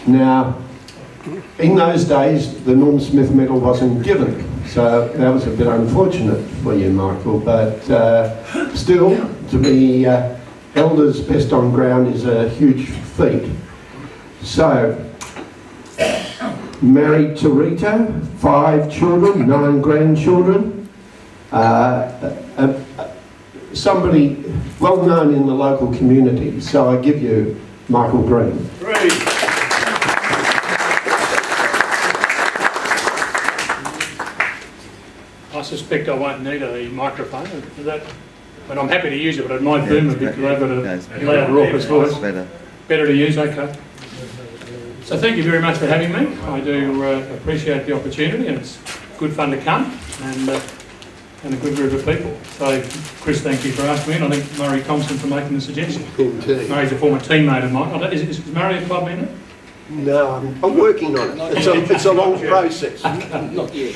Now, in those days, the Norm Smith medal wasn't given, so that was a bit unfortunate for you, Michael, but still, to be held as best on ground is a huge feat. So, married to Rita, 5 children, 9 grandchildren, somebody well known in the local community, so I give you Michael Green. Great. I suspect I won't need a microphone. Is that? But I'm happy to use it, but it might boom a bit because I've got a loud raucous voice. Better to use, okay. So thank you very much for having me. I do appreciate the opportunity, and it's good fun to come, and a good group of people. So Chris, thank you for asking me, and I think Murray Thompson for making the suggestion. Murray's a former teammate of mine. Is Murray a club member? No, I'm working on it. It's a long process. Not yet.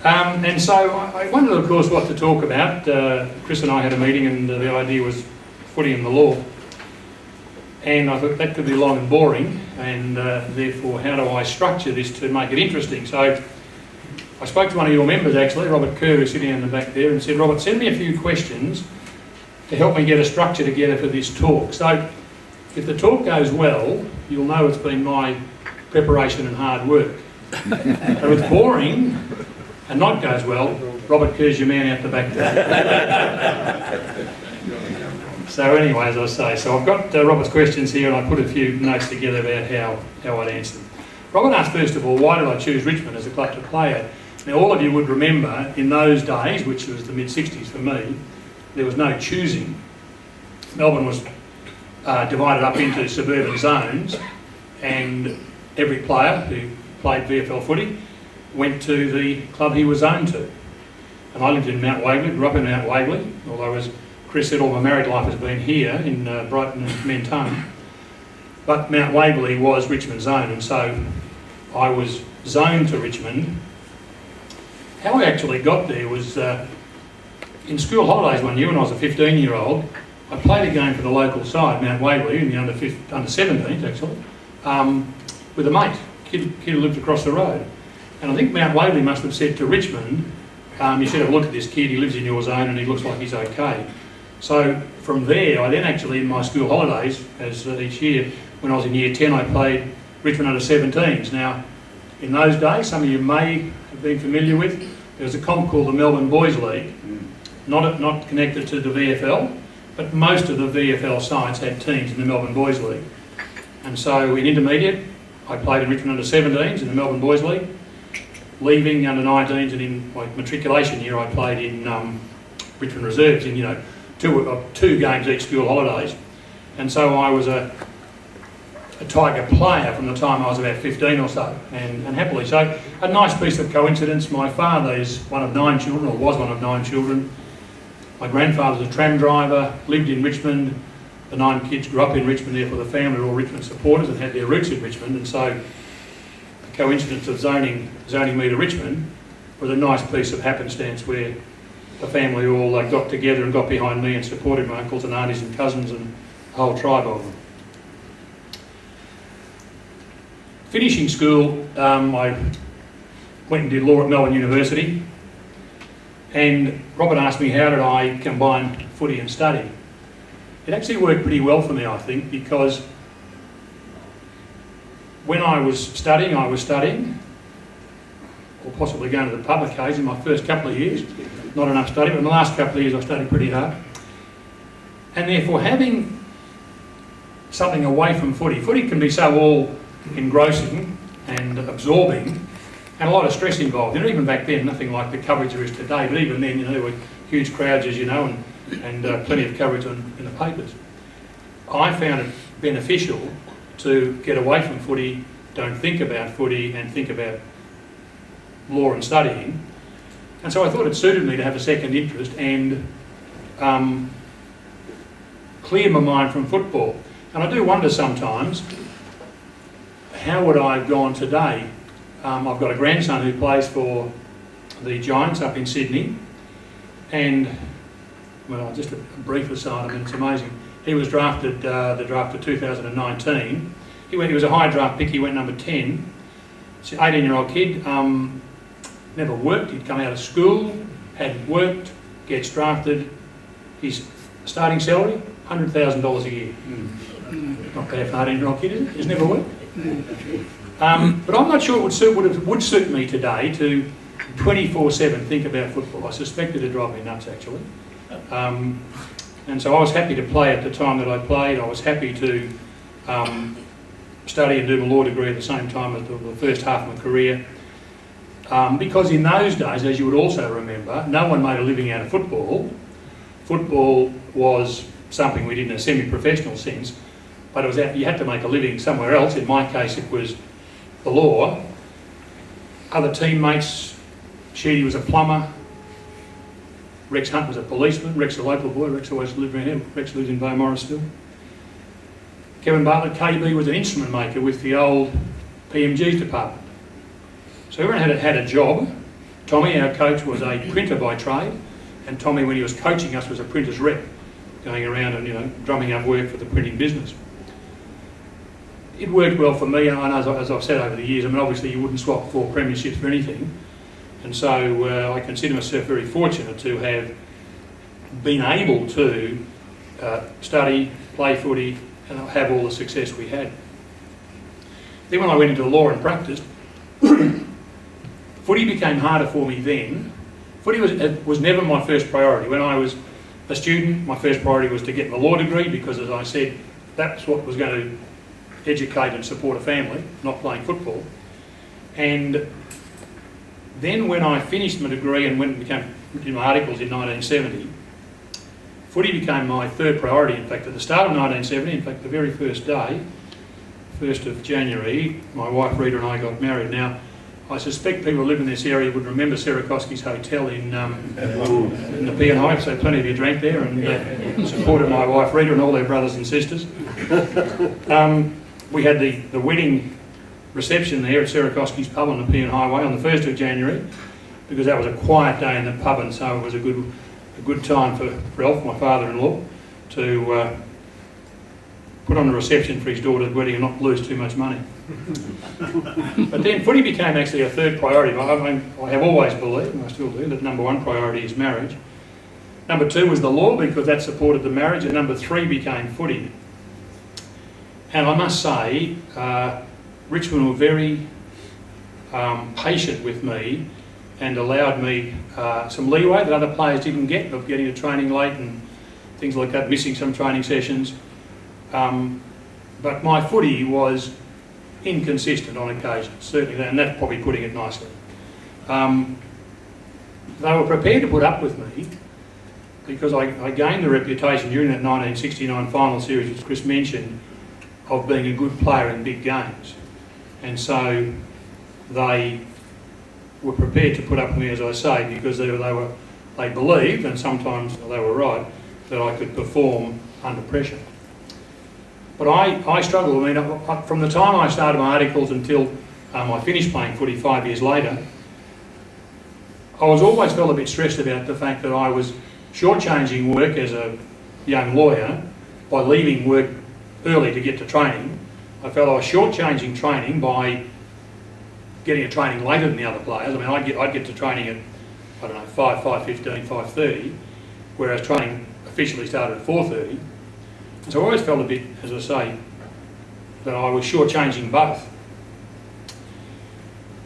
And so I wondered, of course, what to talk about. Chris and I had a meeting, and the idea was footy and the law. And I thought that could be long and boring, and therefore, how do I structure this to make it interesting? So I spoke to one of your members, actually, Robert Kerr, who's sitting in the back there, and said, Robert, send me a few questions to help me get a structure together for this talk. So if the talk goes well, you'll know it's been my preparation and hard work. If it's boring and not goes well, Robert Kerr's your man out the back there. So anyway, as I say, so I've got Robert's questions here, and I put a few notes together about how I'd answer them. Robert asked, first of all, why did I choose Richmond as a club to play at? Now, all of you would remember, in those days, which was the mid-60s for me, there was no choosing. Melbourne was divided up into suburban zones, and every player who played VFL footy went to the club he was zoned to. And I lived in Mount Waverley, grew up in Mount Waverley, although as Chris said, all my married life has been here in Brighton and Mentone. But Mount Waverley was Richmond's zone, and so I was zoned to Richmond. How I actually got there was in school holidays one year when I was a 15-year-old, I played a game for the local side, Mount Waverley, in the under 17s actually, with a mate, kid who lived across the road. And I think Mount Waverley must have said to Richmond, you should have a look at this kid, he lives in your zone and he looks like he's okay. So from there, I then actually, in my school holidays, as each year, when I was in year 10, I played Richmond under 17s. Now, in those days, some of you may have been familiar with, there was a comp called the Melbourne Boys League, not connected to the VFL, but most of the VFL sides had teams in the Melbourne Boys League. And so in intermediate, I played in Richmond under 17s in the Melbourne Boys League. Leaving under 19s, and in my matriculation year, I played in Richmond Reserves in, two games each school holidays. And so I was a Tiger player from the time I was about 15 or so, and happily so. A nice piece of coincidence, my father is one of 9 children, or was one of 9 children. My grandfather was a tram driver, lived in Richmond. The 9 kids grew up in Richmond, therefore the family were all Richmond supporters and had their roots in Richmond, and so the coincidence of zoning me to Richmond was a nice piece of happenstance where the family all got together and got behind me and supported my uncles and aunties and cousins and the whole tribe of them. Finishing school, I went and did law at Melbourne University, and Robert asked me how did I combine footy and study. It actually worked pretty well for me, I think, because when I was studying, or possibly going to the pub occasionally, my first couple of years, not enough study, but in the last couple of years I studied pretty hard. And therefore having something away from footy can be so all engrossing and absorbing, and a lot of stress involved. Even back then, nothing like the coverage there is today, but even then, there were huge crowds, as you know, and plenty of coverage in the papers. I found it beneficial to get away from footy, don't think about footy, and think about law and studying. And so I thought it suited me to have a second interest and clear my mind from football. And I do wonder sometimes, how would I have gone today? I've got a grandson who plays for the Giants up in Sydney, and, well, just a brief aside, I mean, it's amazing. He was drafted, the draft of 2019. he was a high draft pick, he went number 10. He's an 18-year-old kid, never worked, he'd come out of school, hadn't worked, gets drafted. His starting salary, $100,000 a year. Not bad for an 18-year-old kid, is it? He's never worked. But I'm not sure it would suit me today to 24/7 think about football. I suspect it'd drive me nuts, actually. And so I was happy to play at the time that I played. I was happy to study and do my law degree at the same time as the first half of my career. Because in those days, as you would also remember, no one made a living out of football. Football was something we did in a semi-professional sense, but it was you had to make a living somewhere else. In my case, it was the law. Other teammates, Sheedy was a plumber, Rex Hunt was a policeman, Rex a local boy, Rex always lived around here, Rex lives in Beaumaris still. Kevin Bartlett, KB, was an instrument maker with the old PMG's department. So everyone had a job. Tommy, our coach, was a printer by trade, and Tommy, when he was coaching us, was a printer's rep, going around and drumming up work for the printing business. It worked well for me, and as I've said over the years, I mean, obviously you wouldn't swap 4 premierships for anything, and so I consider myself very fortunate to have been able to study, play footy, and have all the success we had. Then when I went into law and practiced, footy became harder for me then. Footy was never my first priority. When I was a student, my first priority was to get my law degree because, as I said, that's what was going to educate and support a family, not playing football. And then when I finished my degree and went and did my articles in 1970, footy became my third priority. In fact, at the start of 1970, in fact, the very first day, 1st of January, my wife Rita and I got married. Now, I suspect people who live in this area would remember Sarakoski's Hotel in the P&I, so plenty of you drank there and supported my wife Rita and all their brothers and sisters. We had the wedding reception there at Sarakoski's pub on the P&I Highway on the 1st of January, because that was a quiet day in the pub, and so it was a good time for Ralph, my father-in-law, to put on a reception for his daughter's wedding and not lose too much money. But then footy became actually a third priority. I have always believed, and I still do, that number 1 priority is marriage. Number 2 was the law, because that supported the marriage, and number 3 became footy. And I must say, Richmond were very patient with me and allowed me some leeway that other players didn't get, of getting to training late and things like that, missing some training sessions. But my footy was inconsistent on occasion, certainly, and that's probably putting it nicely. They were prepared to put up with me because I gained the reputation during that 1969 final series, which Chris mentioned, of being a good player in big games. And so they were prepared to put up with me, as I say, because they believed, and sometimes they were right, that I could perform under pressure. But I struggled. I mean, from the time I started my articles until I finished playing footy 5 years later, I always felt a bit stressed about the fact that I was shortchanging work as a young lawyer by leaving work early to get to training. I felt I was shortchanging training by getting to training later than the other players. I mean, I'd get to training at, 5:15, 5:30, whereas training officially started at 4:30. So I always felt a bit, as I say, that I was shortchanging both.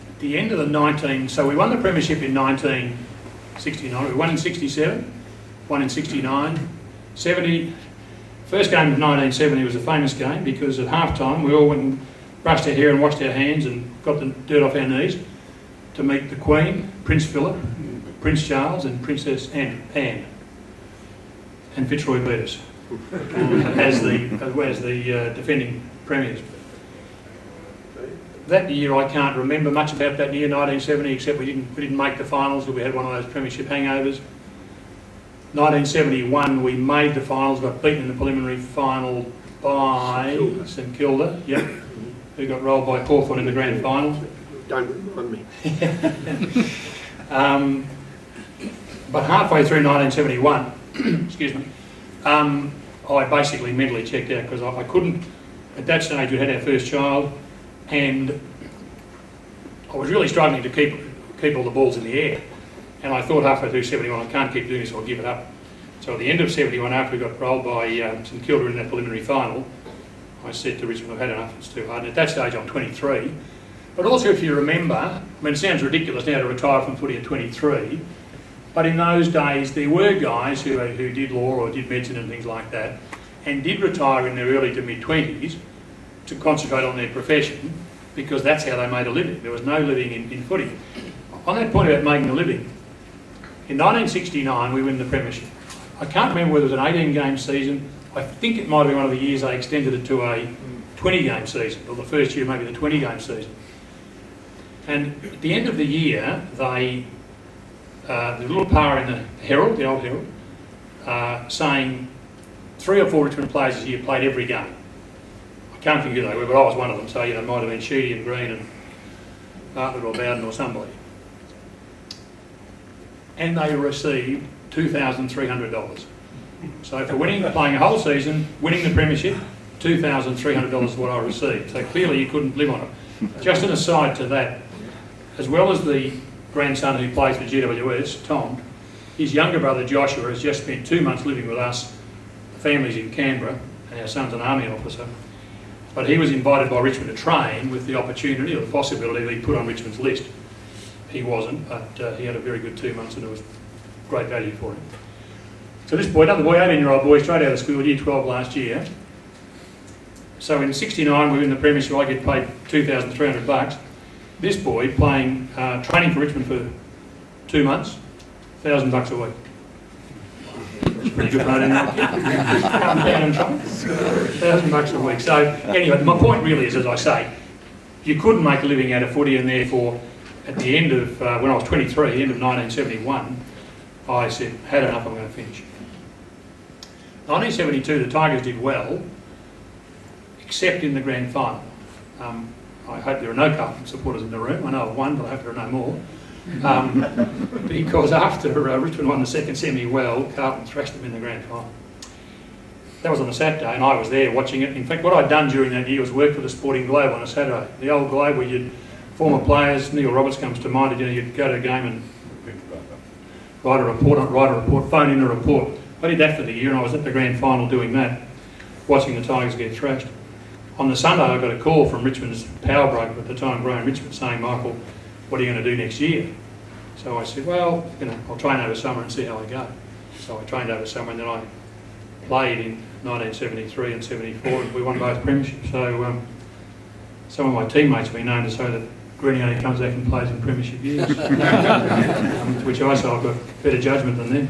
At the end of the so we won the premiership in 1969, we won in 67, won in 69, 70. First game of 1970 was a famous game because at half-time we all went and brushed our hair and washed our hands and got the dirt off our knees to meet the Queen, Prince Philip, Prince Charles and Princess Anne. And Fitzroy beat us as the defending premiers. That year I can't remember much about that year, 1970, except we didn't make the finals, but we had one of those premiership hangovers. 1971 we made the finals, got beaten in the preliminary final by St Kilda, who got rolled by Hawthorn in the grand final. Don't remind me. But halfway through 1971, excuse me, I basically mentally checked out because I couldn't at that stage we had our first child, and I was really struggling to keep all the balls in the air. And I thought halfway through 71, I can't keep doing this, I'll give it up. So at the end of 71, after we got rolled by St Kilda in that preliminary final, I said to Richmond, I've had enough, it's too hard. And at that stage I'm 23. But also, if you remember, I mean, it sounds ridiculous now to retire from footy at 23, but in those days there were guys who did law or did medicine and things like that, and did retire in their early to mid-20s to concentrate on their profession, because that's how they made a living. There was no living in footy. On that point about making a living, in 1969 we win the premiership. I can't remember whether it was an 18-game season. I think it might have been one of the years they extended it to a 20-game season, or the first year maybe the 20-game season. And at the end of the year, they, the little power in the Herald, the old Herald, saying 3 or 4 Richmond players a year played every game. I can't think who they were, but I was one of them, so you know, it might have been Sheedy and Green and Bartlett or Bowden or somebody. And they received $2,300. So for playing a whole season, winning the premiership, $2,300 is what I received. So clearly you couldn't live on it. Just an aside to that, as well as the grandson who plays for GWS, Tom, his younger brother Joshua has just spent 2 months living with us. The family's in Canberra, and our son's an army officer. But he was invited by Richmond to train with the opportunity or the possibility that he put on Richmond's list. He wasn't, but he had a very good 2 months and it was great value for him. So this boy, another boy, 18-year-old boy, straight out of school, year 12 last year. So in 69 we win the premiership, I get paid $2,300. This boy playing, training for Richmond for 2 months, $1,000 a week. That's pretty good, mate, isn't it? Come down and train, $1,000 a week. So anyway, my point really is, as I say, you couldn't make a living out of footy, and therefore at the end of, when I was 23, the end of 1971, I said, had enough, I'm going to finish. 1972, the Tigers did well, except in the grand final. I hope there are no Carlton supporters in the room. I know of one, but I hope there are no more. Because after Richmond won the second semi well, Carlton thrashed them in the grand final. That was on a Saturday, and I was there watching it. In fact, what I'd done during that year was work for the Sporting Globe on a Saturday. The old Globe where you'd, former players, Neil Roberts comes to mind, you'd go to a game and write a report, phone in a report. I did that for the year, and I was at the grand final doing that, watching the Tigers get thrashed. On the Sunday, I got a call from Richmond's power broker at the time, Graham Richmond, saying, Michael, what are you going to do next year? So I said, well, you know, I'll train over summer and see how I go. So I trained over summer, and then I played in 1973 and 74, and we won both premierships. So some of my teammates have been known to say that Greeny only comes back and plays in premiership years, to which I say I've got better judgment than them.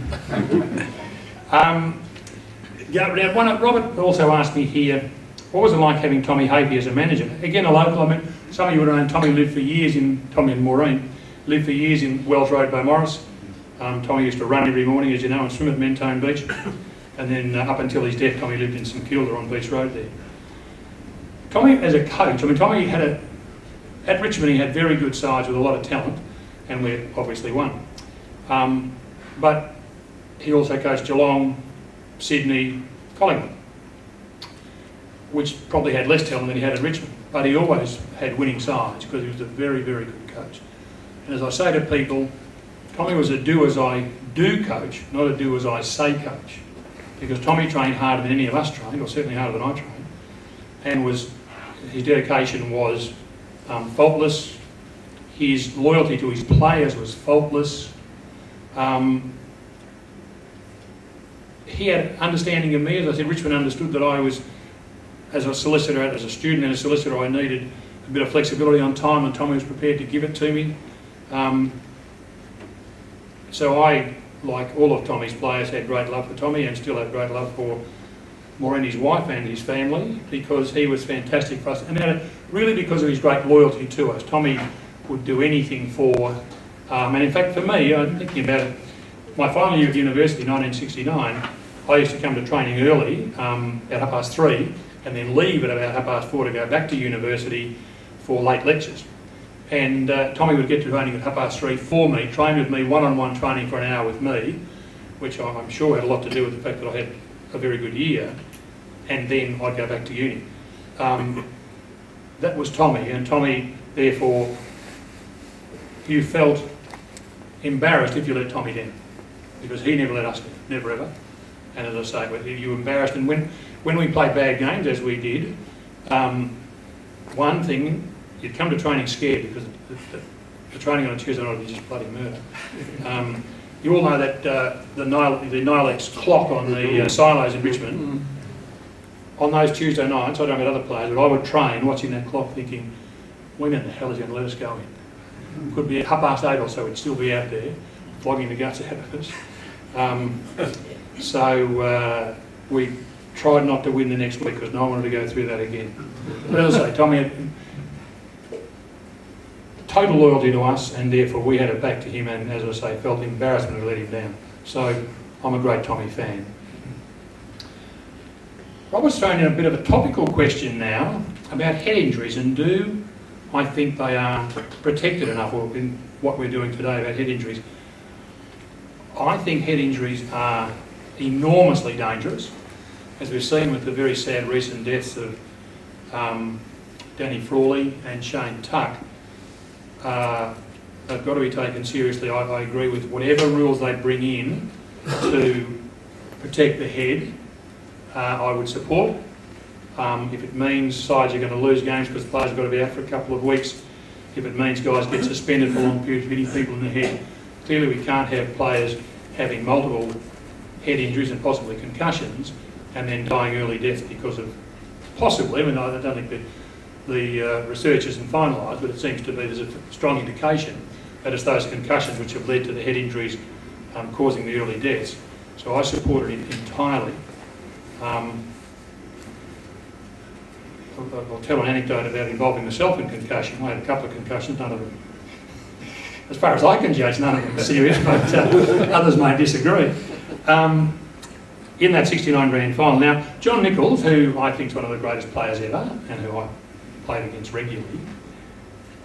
Robert also asked me here, what was it like having Tommy Hapey as a manager? Again, a local. I mean, some of you would have known Tommy lived for years Tommy and Maureen lived for years in Wells Road, Beaumaris. Tommy used to run every morning, as you know, and swim at Mentone Beach. And then up until his death, Tommy lived in St Kilda on Beach Road there. Tommy, as a coach, I mean, Tommy had at Richmond he had very good sides with a lot of talent, and we obviously won. But he also coached Geelong, Sydney, Collingwood, which probably had less talent than he had at Richmond. But he always had winning sides because he was a very, very good coach. And as I say to people, Tommy was a do-as-I-do coach, not a do-as-I-say coach. Because Tommy trained harder than any of us trained, or certainly harder than I trained, and his dedication was faultless. His loyalty to his players was faultless. He had understanding of me. As I said, Richmond understood that I was, as a solicitor, as a student and a solicitor, I needed a bit of flexibility on time, and Tommy was prepared to give it to me. So I, like all of Tommy's players, had great love for Tommy and still have great love for Maureen, his wife, and his family, because he was fantastic for us. And really because of his great loyalty to us. Tommy would do anything for, and in fact for me, I'm thinking about it, my final year of university, 1969, I used to come to training early, at 3:30, and then leave at about 4:30 to go back to university for late lectures. And Tommy would get to training at 3:30 for me, train with me, one-on-one training for an hour with me, which I'm sure had a lot to do with the fact that I had a very good year, and then I'd go back to uni. that was Tommy, and Tommy, therefore, you felt embarrassed if you let Tommy down, because he never let us down, never ever. And as I say, you were embarrassed, and when we played bad games, as we did, one thing, you'd come to training scared, because the training on a Tuesday night is just bloody murder. You all know that the Nilex clock on the silos in Richmond, on those Tuesday nights, I don't know about other players, but I would train watching that clock thinking, when in the hell is he going to let us go in? Could be at 8:30 or so, we'd still be out there, flogging the guts out of us. So we tried not to win the next week because no one wanted to go through that again. But as I say, Tommy had total loyalty to us, and therefore we had it back to him, and as I say, felt embarrassment to let him down. So I'm a great Tommy fan. Robert's thrown in a bit of a topical question now about head injuries, and do I think they are protected enough, or in what we're doing today about head injuries. I think head injuries are enormously dangerous, as we've seen with the very sad recent deaths of Danny Frawley and Shane Tuck. They've got to be taken seriously. I agree with whatever rules they bring in to protect the head. I would support. If it means sides are going to lose games because players have got to be out for a couple of weeks, if it means guys get suspended for long periods, hitting people in the head, clearly we can't have players having multiple head injuries and possibly concussions and then dying early deaths because of possibly, I mean, I don't think that the research isn't finalised, but it seems to be there's a strong indication that it's those concussions which have led to the head injuries causing the early deaths. So I support it entirely. I'll tell an anecdote about involving myself in concussion. I had a couple of concussions, none of them, as far as I can judge, none of them are serious, but others may disagree. In that 69 grand final. Now, John Nichols, who I think is one of the greatest players ever, and who I played against regularly,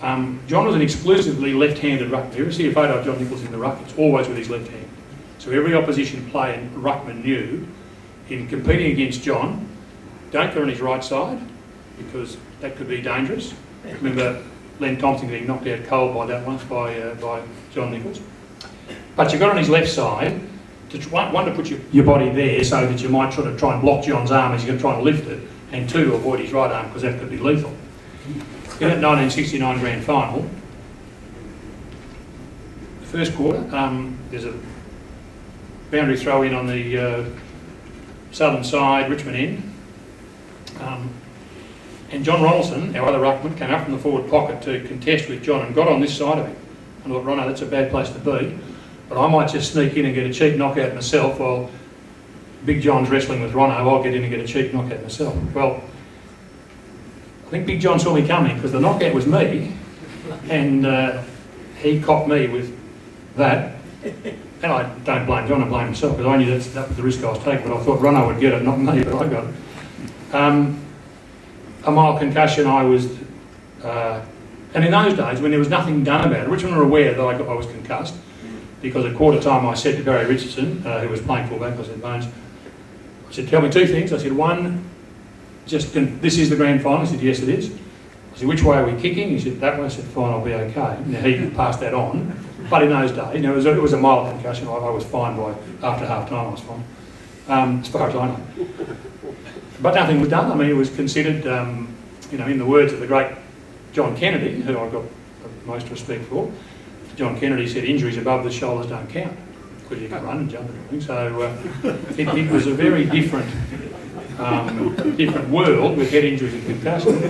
John was an exclusively left-handed ruckman. You ever see a photo of John Nichols in the ruck, it's always with his left hand. So every opposition player and ruckman knew, in competing against John, don't go on his right side, because that could be dangerous. Remember Len Thompson getting knocked out cold by that once by John Nichols. But you got on his left side, to one, to put your body there so that you might sort of try and block John's arm as you're trying to lift it, and two, to avoid his right arm, because that could be lethal. In that 1969 grand final, the first quarter, there's a boundary throw in on the southern side, Richmond end, and John Ronaldson, our other ruckman, came up from the forward pocket to contest with John and got on this side of him. I thought, Ronno, that's a bad place to be, but I might just sneak in and get a cheap knockout myself while Big John's wrestling with Ronno. I'll get in and get a cheap knockout myself. Well, I think Big John saw me coming because the knockout was me, and he copped me with that. And I don't blame John, I blame myself, because I knew that was the risk I was taking, but I thought Ronno would get it, not me, but I got it. A mild concussion, I was, and in those days when there was nothing done about it, Richmond were aware that I was concussed, because at quarter time I said to Barry Richardson, who was playing fullback, I said, Bones, I said, tell me two things. I said, one, this is the grand final. He said, yes it is. I said, which way are we kicking? He said, that way. I said, fine, I'll be okay. Now he passed that on. But in those days, it was a mild concussion. I was fine after half time. I was fine, as far as I know. But nothing was done. I mean, it was considered, in the words of the great John Kennedy, who I've got most respect for. John Kennedy said, injuries above the shoulders don't count, because you can run and jump and everything. So it was a very different world with head injuries and concussions.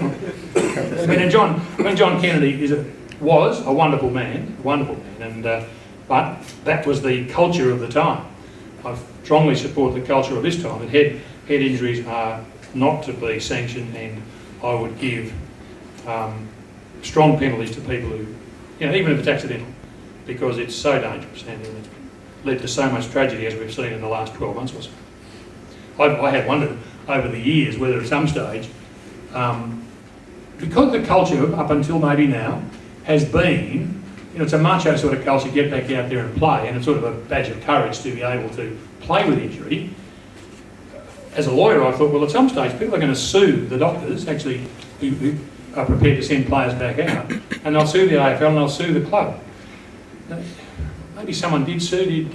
John Kennedy was a wonderful man, and but that was the culture of the time. I strongly support the culture of this time, that head injuries are not to be sanctioned, and I would give strong penalties to people who, even if it's accidental, because it's so dangerous and it's led to so much tragedy, as we've seen in the last 12 months or so. I have wondered over the years whether at some stage, because the culture up until maybe now has been, it's a macho sort of culture, get back out there and play, and it's sort of a badge of courage to be able to play with injury. as a lawyer, I thought, well, at some stage, people are going to sue the doctors, actually, who are prepared to send players back out, and they'll sue the AFL and they'll sue the club. Maybe someone did sue. Did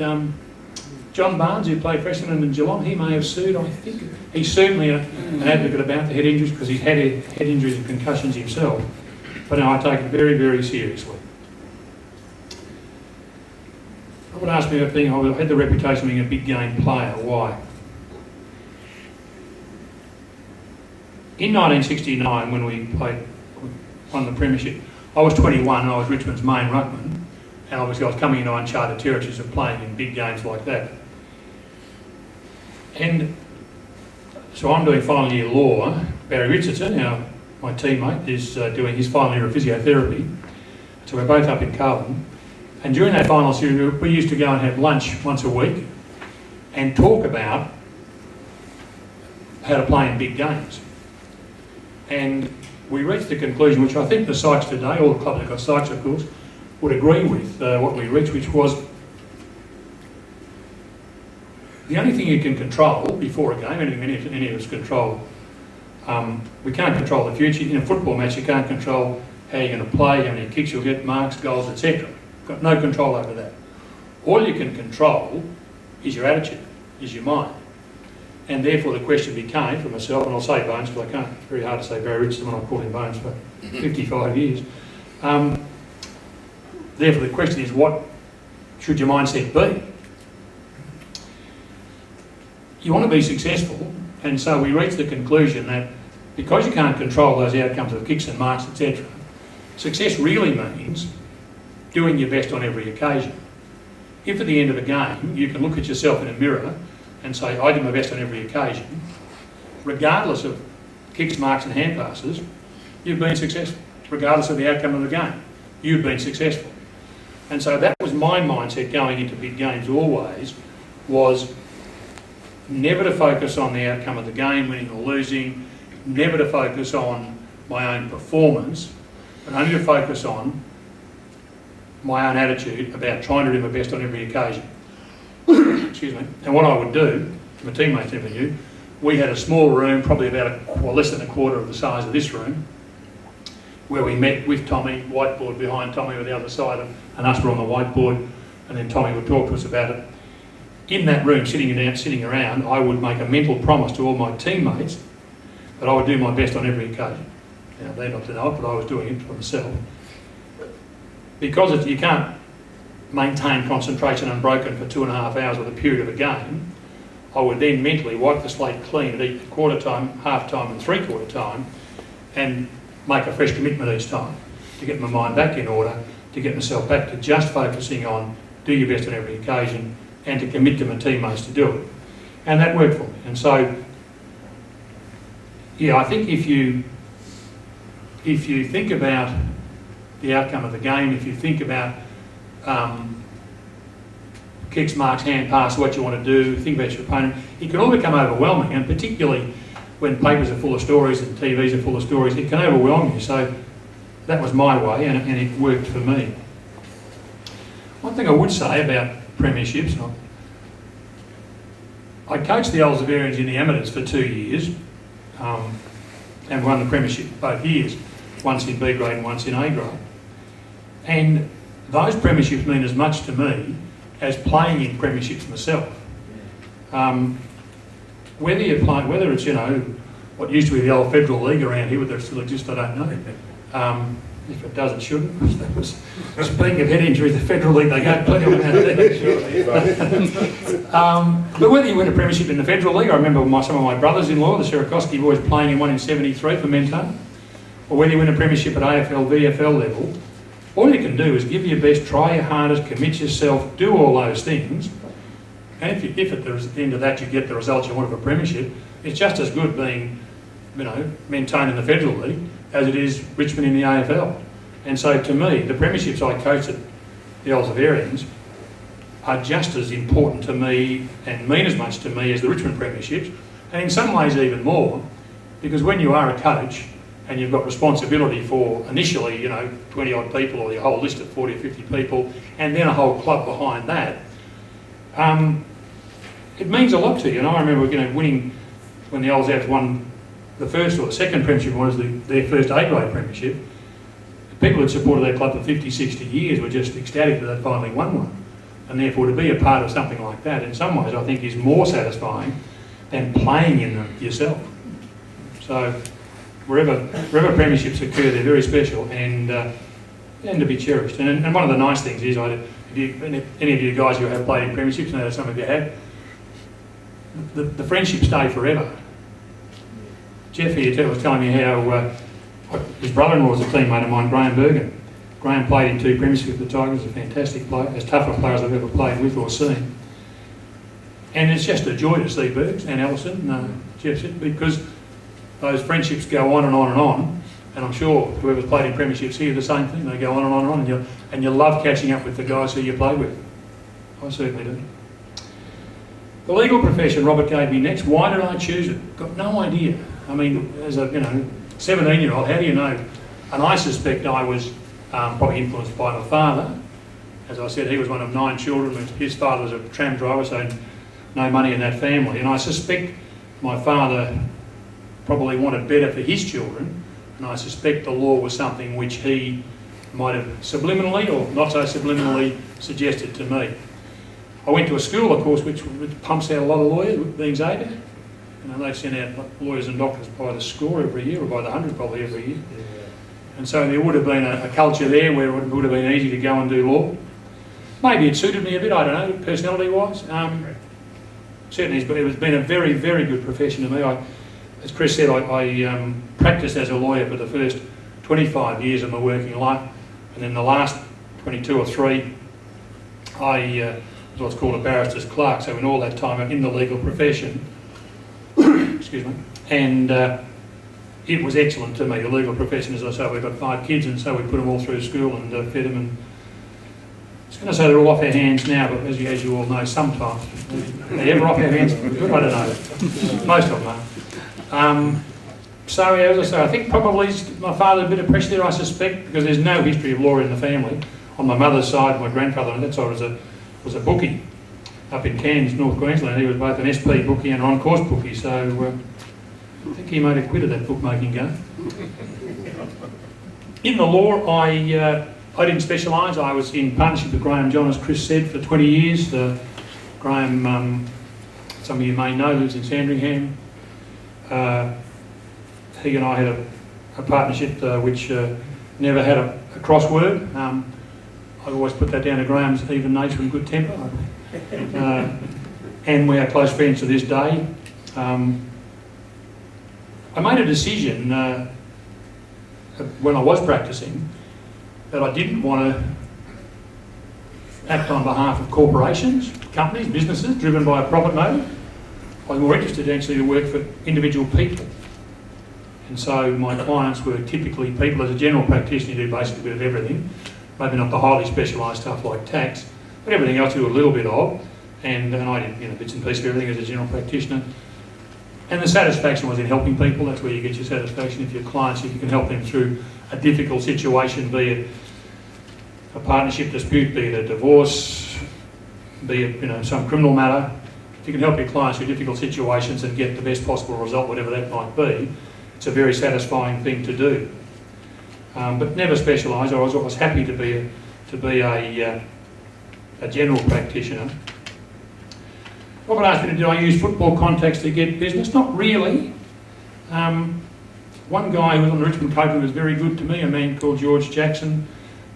John Barnes, who played Essendon and Geelong, he may have sued, I think. He's certainly an advocate about the head injuries because he's had head injuries and concussions himself. But no, I take it very, very seriously. I would ask me about being, I had the reputation of being a big game player. Why? In 1969, when we won the premiership, I was 21 and I was Richmond's main ruckman, and obviously I was coming into uncharted territories of playing in big games like that. And so I'm doing final year law. Barry Richardson, my teammate, is doing his final year of physiotherapy. So we're both up in Carlton. And during that final series, we used to go and have lunch once a week and talk about how to play in big games. And we reached the conclusion, which I think the Sykes today, all the clubs that got Sykes, of course, would agree with what we reached, which was the only thing you can control before a game, any of us control, we can't control the future. In a football match, you can't control how you're going to play, how many kicks you'll get, marks, goals, etc. Got no control over that. All you can control is your attitude, is your mind. And therefore the question became, for myself, and I'll say Bones because I can't, it's very hard to say Barry Richardson when I've called him Bones for 55 years. Therefore the question is, what should your mindset be? You want to be successful, and so we reached the conclusion that because you can't control those outcomes of kicks and marks, etc., success really means doing your best on every occasion. If at the end of a game you can look at yourself in a mirror and say, I did my best on every occasion, regardless of kicks, marks and hand passes, you've been successful. Regardless of the outcome of the game, you've been successful. And so that was my mindset going into big games always, was never to focus on the outcome of the game, winning or losing, never to focus on my own performance, but only to focus on my own attitude about trying to do my best on every occasion. Excuse me. And what I would do, my teammates never knew, we had a small room, probably about less than a quarter of the size of this room, where we met with Tommy, whiteboard behind Tommy on the other side, and us were on the whiteboard, and then Tommy would talk to us about it. In that room, sitting around, I would make a mental promise to all my teammates that I would do my best on every occasion. Now, they're not to know it, but I was doing it for myself. Because you can't maintain concentration unbroken for 2.5 hours with a period of a game, I would then mentally wipe the slate clean at each quarter time, half time and three-quarter time, and make a fresh commitment each time to get my mind back in order, to get myself back to just focusing on do your best on every occasion and to commit to my teammates to do it. And that worked for me. And so, yeah, I think if you think about the outcome of the game, if you think about kicks, marks, hand pass, what you want to do, think about your opponent, it can all become overwhelming, and particularly when papers are full of stories and TVs are full of stories, it can overwhelm you. So that was my way, and it worked for me. One thing I would say about premierships, I coached the Elsevierians in the amateurs for 2 years and won the premiership both years, once in B grade and once in A grade. And those premierships mean as much to me as playing in premierships myself. Whether it's, what used to be the old Federal League around here, whether it still exists, I don't know. If it does, it shouldn't. Speaking of head injuries, the Federal League, they go plenty of that. But whether you win a premiership in the Federal League, I remember some of my brothers-in-law, the Sierakowski boys, playing in one in 73 for Mentone, or whether you win a premiership at AFL, VFL level, all you can do is give your best, try your hardest, commit yourself, do all those things. And if at the end of that you get the results you want of a premiership, it's just as good being, Mentone in the Federal League as it is Richmond in the AFL. And so to me, the premierships I coach at the Elsevierians are just as important to me and mean as much to me as the Richmond premierships, and in some ways even more, because when you are a coach and you've got responsibility for initially, 20 odd people or your whole list of 40 or 50 people, and then a whole club behind that, it means a lot to you. And I remember, winning when the Old Zabs won the first or the second premiership, was their first A-grade premiership, people who'd supported their club for 50, 60 years were just ecstatic that they'd finally won one. And therefore to be a part of something like that, in some ways, I think is more satisfying than playing in them yourself. So wherever premierships occur, they're very special and to be cherished. And one of the nice things is, any of you guys who have played in premierships, I know some of you have, the friendships stay forever. Jeff here was telling me how his brother-in-law was a teammate of mine, Graham Bergen. Graham played in 2 premierships with the Tigers, a fantastic player, as tough a player as I've ever played with or seen. And it's just a joy to see Bergs and Ellison, Jeff said, because those friendships go on and on and on. And I'm sure whoever's played in premierships here, the same thing. They go on and on and on, and you love catching up with the guys who you play with. I certainly do. The legal profession Robert gave me next. Why did I choose it? Got no idea. I mean, as a 17-year-old, how do you know? And I suspect I was probably influenced by my father. As I said, he was one of 9 children. His father was a tram driver, so no money in that family. And I suspect my father probably wanted better for his children. And I suspect the law was something which he might have subliminally or not so subliminally suggested to me. I went to a school, of course, which pumps out a lot of lawyers, being Xavier. They send out lawyers and doctors by the score every year, or by the 100 probably every year. Yeah. And so there would have been a culture there where it would have been easy to go and do law. Maybe it suited me a bit, I don't know, personality-wise. Certainly, but it's been a very, very good profession to me. As Chris said, I practiced as a lawyer for the first 25 years of my working life, and then the last 22 or 3, I was what's called a barrister's clerk. So in all that time, I'm in the legal profession. Excuse me. And it was excellent to me. The legal profession, as I say, we've got 5 kids, and so we put them all through school and fed them. And I was going to say they're all off our hands now, but as you all know, sometimes are they ever off our hands? I don't know. Most of them are. So yeah, as I say, I think probably my father had a bit of pressure there, I suspect, because there's no history of law in the family. On my mother's side, my grandfather on that side was a bookie up in Cairns, North Queensland. He was both an SP bookie and an on-course bookie, so I think he made a quit of that bookmaking game. In the law, I didn't specialise. I was in partnership with Graham John, as Chris said, for 20 years. Graham, some of you may know, lives in Sandringham. He and I had a partnership which never had a crossword. I always put that down to Graham's even nature and good temper. And we are close friends to this day. I made a decision when I was practicing that I didn't want to act on behalf of corporations, companies, businesses driven by a profit motive. I was more interested actually to work for individual people. And so my clients were typically people. As a general practitioner, you do basically a bit of everything. Maybe not the highly specialised stuff like tax, but everything else you do a little bit of. And I did bits and pieces of everything as a general practitioner. And the satisfaction was in helping people. That's where you get your satisfaction. If your clients, if you can help them through a difficult situation, be it a partnership dispute, be it a divorce, be it some criminal matter. If you can help your clients through difficult situations and get the best possible result, whatever that might be, it's a very satisfying thing to do. But never specialise. I was always happy to be a general practitioner. Robert asked me, did I use football contacts to get business? Not really. One guy who was on the Richmond coaching was very good to me, a man called George Jackson.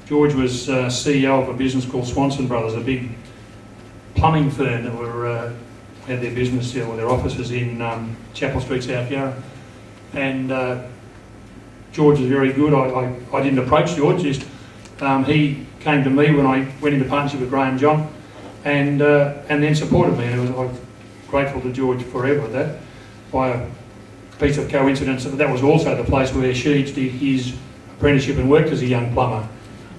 George was CEO of a business called Swanson Brothers, a big plumbing firm that had their business, or their offices in Chapel Street, South Yarra. And George was very good. I didn't approach George, just he came to me when I went into partnership with Graham John, and then supported me. And I'm grateful to George forever for that. By a piece of coincidence, that was also the place where Sheeds did his apprenticeship and worked as a young plumber,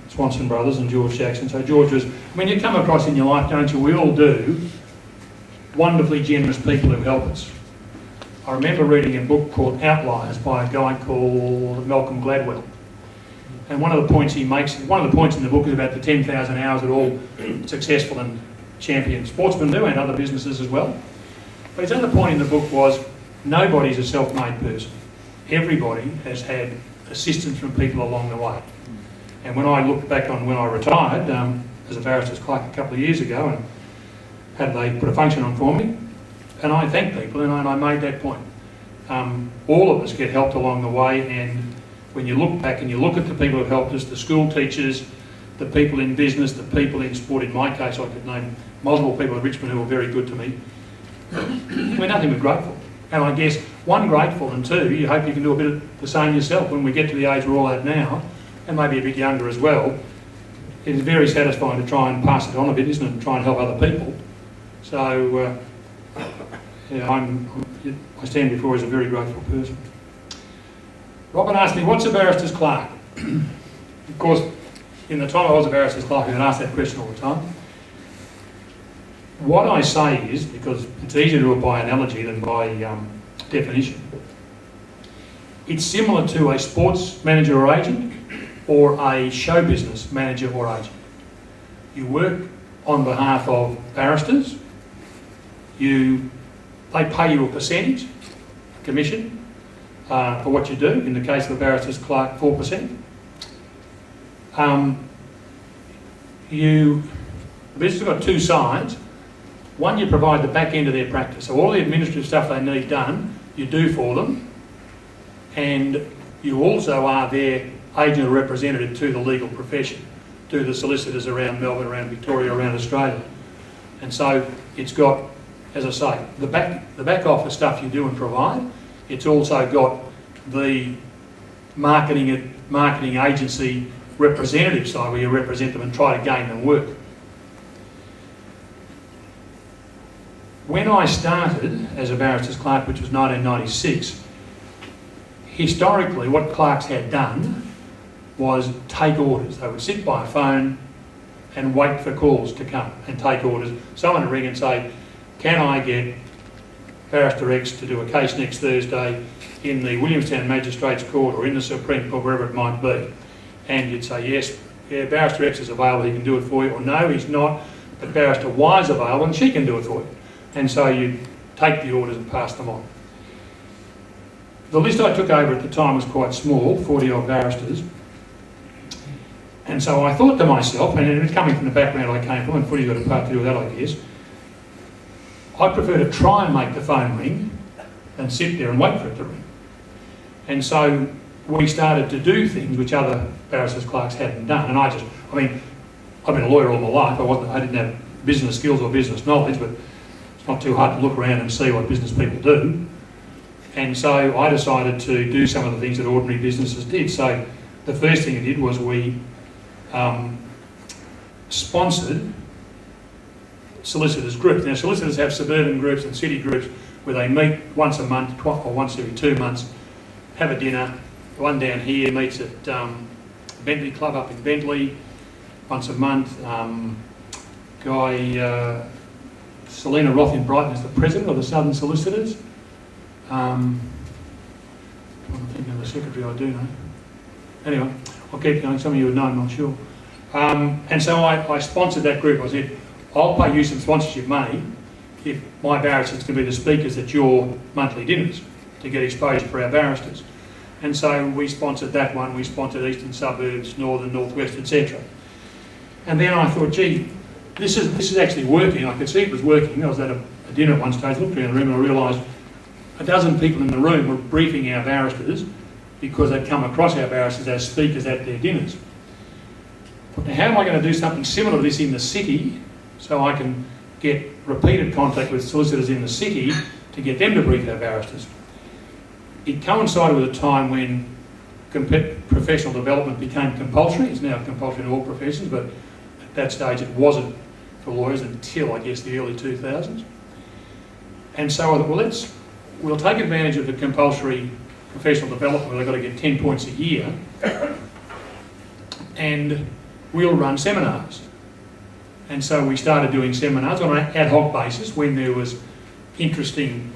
Swanson Brothers and George Jackson. So George was, you come across in your life, don't you? We all do. Wonderfully generous people who help us. I remember reading a book called Outliers by a guy called Malcolm Gladwell. And one of the points he makes, one of the points in the book is about the 10,000 hours that all successful and champion sportsmen do, and other businesses as well. But his other point in the book was, Nobody's a self-made person. Everybody has had assistance from people along the way. And when I look back on when I retired as a barrister's clerk a couple of years ago, and they put a function on for me, and I thanked people, and I made that point. All of us get helped along the way, and when you look back and you look at the people who have helped us, the school teachers, the people in business, the people in sport, in my case I could name multiple people at Richmond who were very good to me, we're nothing but grateful. And I guess, one, grateful, and two, you hope you can do a bit of the same yourself when we get to the age we're all at now, and maybe a bit younger as well. It's very satisfying to try and pass it on a bit, isn't it, and try and help other people. So, yeah, I stand before as a very grateful person. Robin asked me, what's a barrister's clerk? Of course, in the time I was a barrister's clerk, I got asked that question all the time. What I say is, because it's easier to do it by analogy than by definition, it's similar to a sports manager or agent or a show business manager or agent. You work on behalf of barristers, they pay you a percentage, commission, for what you do. In the case of a barrister's clerk, 4%. The business has got two sides. One, you provide the back end of their practice. So all the administrative stuff they need done, you do for them. And you also are their agent or representative to the legal profession, to the solicitors around Melbourne, around Victoria, around Australia. And so it's got, as I say, the back office stuff you do and provide. It's also got the marketing agency representative side where you represent them and try to gain them work. When I started as a barrister's clerk, which was 1996, historically what clerks had done was take orders. They would sit by a phone and wait for calls to come and take orders. Someone would ring and say, can I get Barrister X to do a case next Thursday in the Williamstown Magistrates Court or in the Supreme Court, wherever it might be? And you'd say, yes, yeah, Barrister X is available, he can do it for you, or no, he's not, but Barrister Y is available and she can do it for you. And so you take the orders and pass them on. The list I took over at the time was quite small, 40 odd barristers. And so I thought to myself, and it's coming from the background I came from, and Footy's got a part to do with that, I guess, I prefer to try and make the phone ring than sit there and wait for it to ring. And so we started to do things which other barristers' clerks hadn't done. And I've been a lawyer all my life. I didn't have business skills or business knowledge, but it's not too hard to look around and see what business people do. And so I decided to do some of the things that ordinary businesses did. So the first thing I did was we sponsored solicitors groups. Now, solicitors have suburban groups and city groups where they meet once a month or once every 2 months, have a dinner. One down here meets at Bentley Club up in Bentley once a month. Selena Roth in Brighton is the president of the Southern Solicitors. I'm thinking of the secretary, I do know. Anyway, I'll keep going. Some of you would know, I'm not sure. And so I sponsored that group. I said, I'll pay you some sponsorship money if my barristers can be the speakers at your monthly dinners to get exposure for our barristers. And so we sponsored that one. We sponsored Eastern Suburbs, Northern, Northwest, etc. And then I thought, gee, this is actually working. I could see it was working. I was at a dinner at one stage, looked around the room and I realised a dozen people in the room were briefing our barristers because they'd come across our barristers as speakers at their dinners. Now, how am I going to do something similar to this in the city so I can get repeated contact with solicitors in the city to get them to brief our barristers? It coincided with a time when professional development became compulsory. It's now compulsory in all professions, but at that stage it wasn't for lawyers until, I guess, the early 2000s. And so I thought, well, we'll take advantage of the compulsory professional development where they've got to get 10 points a year, and we'll run seminars. And so we started doing seminars on an ad hoc basis when there was interesting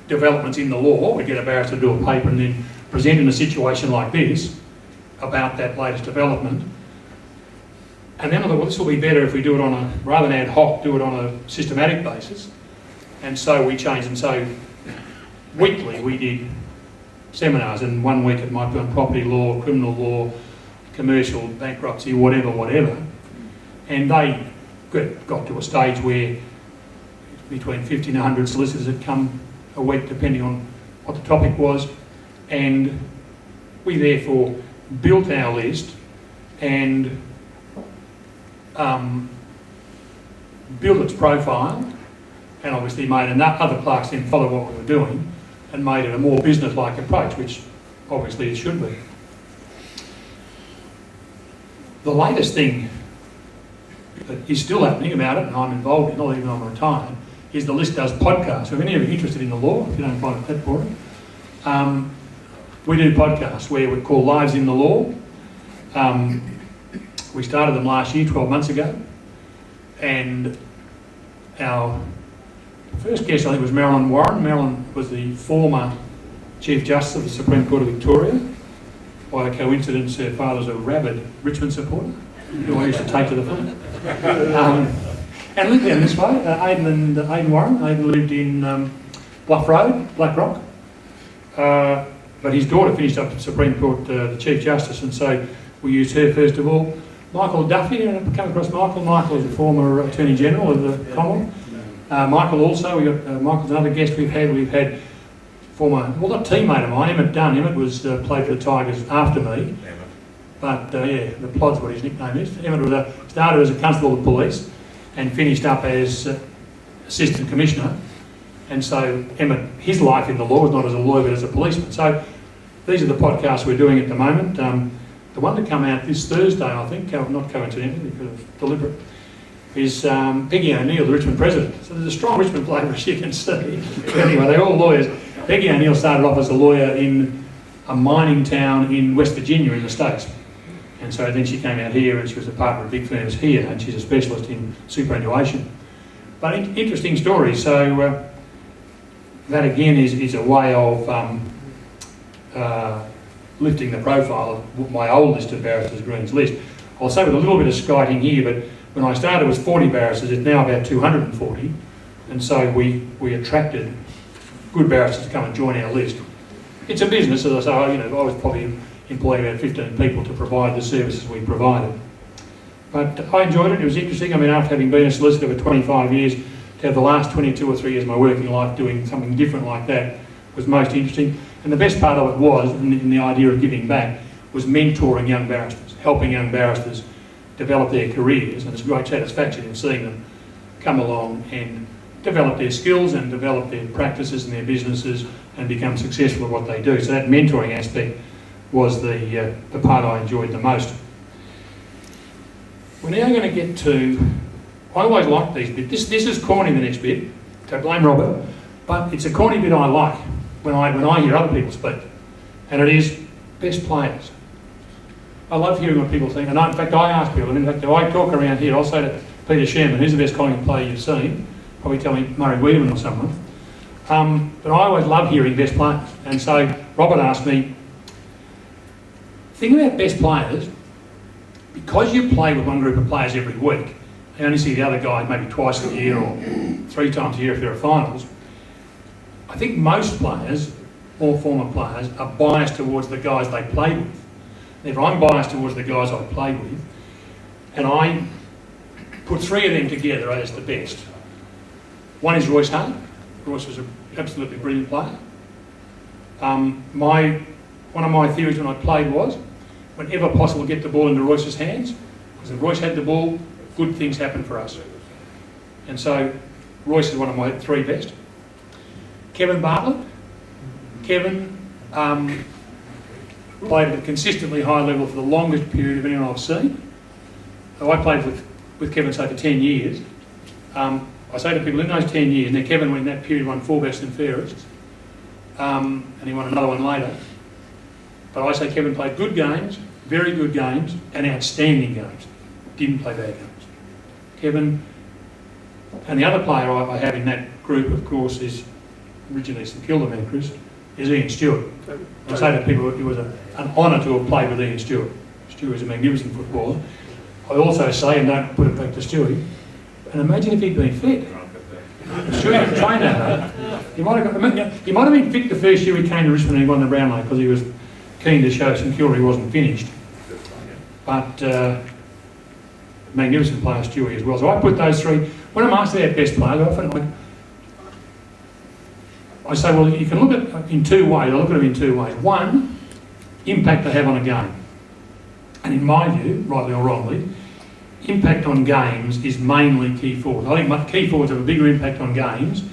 developments in the law. We'd get a barrister to do a paper and then present in a situation like this about that latest development. And then I thought, well, this will be better if we do it rather than ad hoc, do it on a systematic basis. And so we changed. And so weekly we did seminars, and one week it might be on property law, criminal law, commercial, bankruptcy, whatever. And they got to a stage where between 50 and 100 solicitors had come a week, depending on what the topic was, and we therefore built our list and built its profile, and obviously made other clerks then follow what we were doing and made it a more business-like approach, which obviously it should be. The latest thing that is still happening about it, and I'm involved in, not even though I'm retired, is the List Does podcast. So if any of you are interested in the law, if you don't find it that boring, we do podcasts where we call Lives in the Law. We started them last year, 12 months ago, and our first guest, I think, was Marilyn Warren. Marilyn was the former Chief Justice of the Supreme Court of Victoria. By a coincidence, her father's a rabid Richmond supporter, who I used to take to the fun. And lived down this way, Aidan Warren. Aidan lived in Bluff Road, Black Rock. But his daughter finished up at the Supreme Court, the Chief Justice, and so we used her first of all. Michael Duffy, I've come across Michael. Michael is a former Attorney General of the Commonwealth. Michael also, Michael's another guest we've had. We've had former, well, not teammate of mine, Emmett Dunn. Emmett was played for the Tigers after me. But yeah, the Plod's what his nickname is. Emmett started as a constable of police and finished up as Assistant Commissioner. And so Emmett, his life in the law was not as a lawyer but as a policeman. So these are the podcasts we're doing at the moment. The one to come out this Thursday, I think, not coincidentally, because it's deliberate, is Peggy O'Neill, the Richmond president. So there's a strong Richmond flavour, as you can see. But anyway, they're all lawyers. Peggy O'Neill started off as a lawyer in a mining town in West Virginia in the States. And so then she came out here and she was a partner of big firms here, and she's a specialist in superannuation. But interesting story. So that again is a way of lifting the profile of my old list of barristers, Green's list. I'll say with a little bit of skiting here, but when I started it was 40 barristers, it's now about 240. And so we attracted good barristers to come and join our list. It's a business, as I say, I was probably employing about 15 people to provide the services we provided. But I enjoyed it, it was interesting. I mean, after having been a solicitor for 25 years, to have the last 22 or 3 years of my working life doing something different like that was most interesting. And the best part of it was, in the idea of giving back, was mentoring young barristers, helping young barristers develop their careers. And it's a great satisfaction in seeing them come along and develop their skills and develop their practices and their businesses and become successful at what they do. So that mentoring aspect was the part I enjoyed the most. We're now going to get to, I always like these bits. This is corny, the next bit, so blame Robert, but it's a corny bit I like when I hear other people speak, and it is best players. I love hearing what people think, and in fact I ask people, in fact if I talk around here, I'll say to Peter Sherman, who's the best Collingwood player you've seen? Probably tell me Murray Wiedemann or someone. But I always love hearing best players, and so Robert asked me, think about best players, because you play with one group of players every week, you only see the other guy maybe twice a year or 3 times a year if there are finals. I think most players, or former players, are biased towards the guys they play with. If I'm biased towards the guys I play with, and I put 3 of them together as the best. One is Royce Hart. Royce was an absolutely brilliant player. One of my theories when I played was, whenever possible, get the ball into Royce's hands, because if Royce had the ball, good things happen for us. And so Royce is one of my 3 best. Kevin Bartlett. Kevin played at a consistently high level for the longest period of anyone I've seen. So I played with Kevin, say, for 10 years. I say to people, in those 10 years, now Kevin in that period won 4 best and fairest, and he won another one later. But I say Kevin played good games, very good games, and outstanding games. Didn't play bad games. Kevin, and the other player I have in that group, of course, is originally St Kilda man, Chris, is Ian Stewart. I say to people, it was an honour to have played with Ian Stewart. Stewart is a magnificent footballer. I also say, and don't put it back to Stewie, and imagine if he'd been fit. Stewie didn't train that hard. He might have been fit the first year he came to Richmond and he won the Brownlow because he was keen to show St Kilda he wasn't finished. But magnificent player, Stewie, as well. So I put those three. When I'm asked about best players, I say, well, you can look at it in two ways. I look at them in two ways. One, impact they have on a game. And in my view, rightly or wrongly, impact on games is mainly key forwards. I think key forwards have a bigger impact on games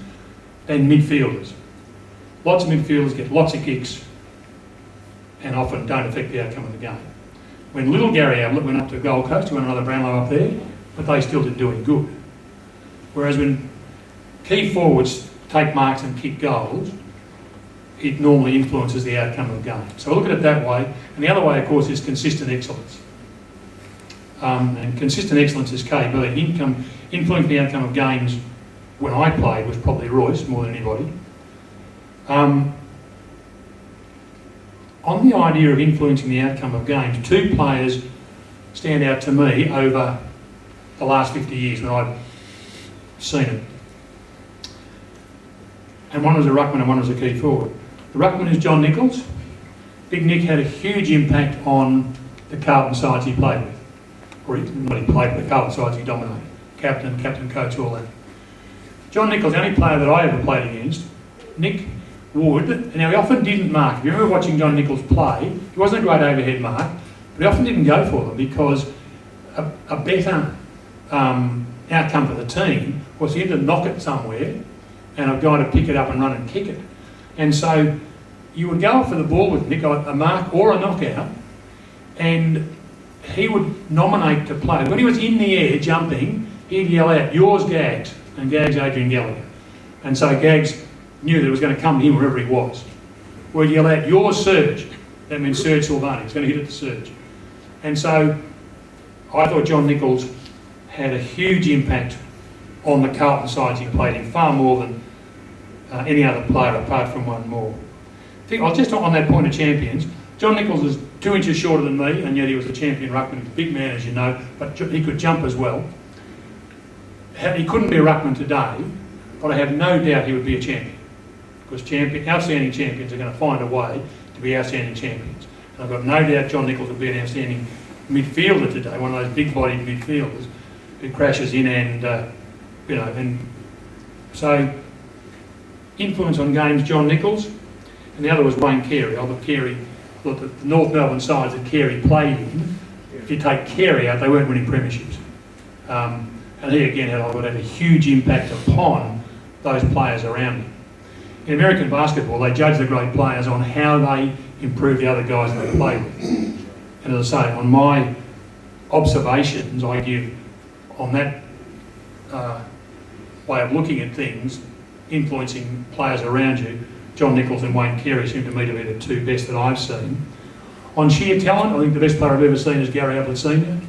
than midfielders. Lots of midfielders get lots of kicks and often don't affect the outcome of the game. When little Gary Ablett went up to Gold Coast, he won another Brownlow up there, but they still didn't do any good. Whereas when key forwards take marks and kick goals, it normally influences the outcome of the game. So I look at it that way. And the other way, of course, is consistent excellence. And consistent excellence is KB. Influencing the outcome of games when I played was probably Royce more than anybody. On the idea of influencing the outcome of games, two players stand out to me over the last 50 years when I've seen it. And one was a ruckman and one was a key forward. The ruckman is John Nichols. Big Nick had a huge impact on the Carlton sides he played with. Or when he played with the Carlton sides he dominated. Captain, coach, all that. John Nichols, the only player that I ever played against, Nick would, now he often didn't mark. If you remember watching John Nichols play, he wasn't a great overhead mark, but he often didn't go for them because a better outcome for the team was for him to knock it somewhere and a guy to pick it up and run and kick it. And so you would go for the ball with Nick, a mark or a knockout, and he would nominate to play. When he was in the air jumping, he'd yell out, "Yours, Gags," and Gags, Adrian Gallagher. And so Gags knew that it was going to come to him wherever he was. Or he'd yell out, "Yours, Serge." That means Serge Silvani. He's going to hit it to Serge. And so I thought John Nichols had a huge impact on the Carlton sides he played in, far more than any other player apart from one more. I was just on that point of champions. John Nichols was 2 inches shorter than me, and yet he was a champion ruckman. He's a big man, as you know, but he could jump as well. He couldn't be a ruckman today, but I have no doubt he would be a champion. Because outstanding champions are going to find a way to be outstanding champions. And I've got no doubt John Nichols would be an outstanding midfielder today, one of those big-bodied midfielders who crashes in and so influence on games, John Nichols, and the other was Wayne Carey. I thought the North Melbourne sides that Carey played in, if you take Carey out, they weren't winning premierships. And he again had a huge impact upon those players around him. In American basketball, they judge the great players on how they improve the other guys they play with. And as I say, on my observations I give on that way of looking at things, influencing players around you, John Nichols and Wayne Carey seem to me to be the two best that I've seen. On sheer talent, I think the best player I've ever seen is Gary Ablett Senior.